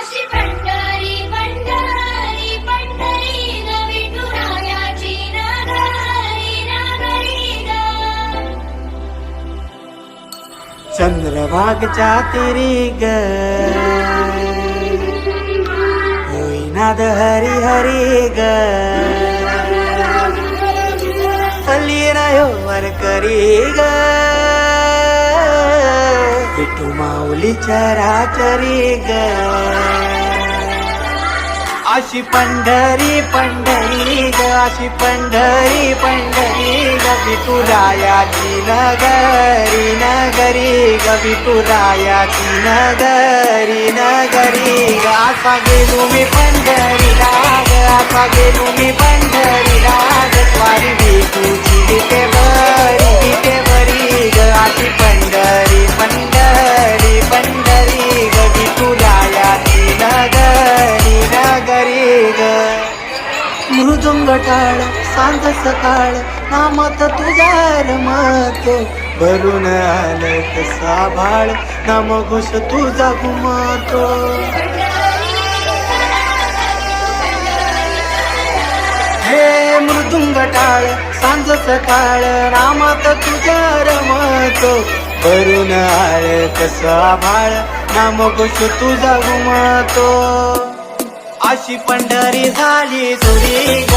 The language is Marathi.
अशी पंढरी पंढरी पंढरी ग विठुरायाची नगरी नगरी ग. चंद्रभागच्या तिरी ग होईनाद हरी हरी ग वर करी ग विठू माऊली चराचरी ग. अशी पंढरी पंढरी ग अशी पंढरी पंढरी ग विठुरायाची नगरी नगरी ग विठुरायाची नगरी नगरी ग. असा गेलो मी पंढरीला ग असा गेलो मी पंढरीला ग स्वारी विठूची गीते बरी ग. अशी पंढरी पंढरी पंढरी ग विठुरायाची नगरी नगरी ग. मृदुंग टाळ सांज सकाळ नामात तुझा रमतो भरून आलं कसा भाळ नामघोष तुझा घुमतो. हे मृदुंग टाळ सांज सकाळ नामात तुझा रमतो भरून आलं कसा भाळ नामघोष तुझा घुमतो. अशी पंढरी झाली तुझी ग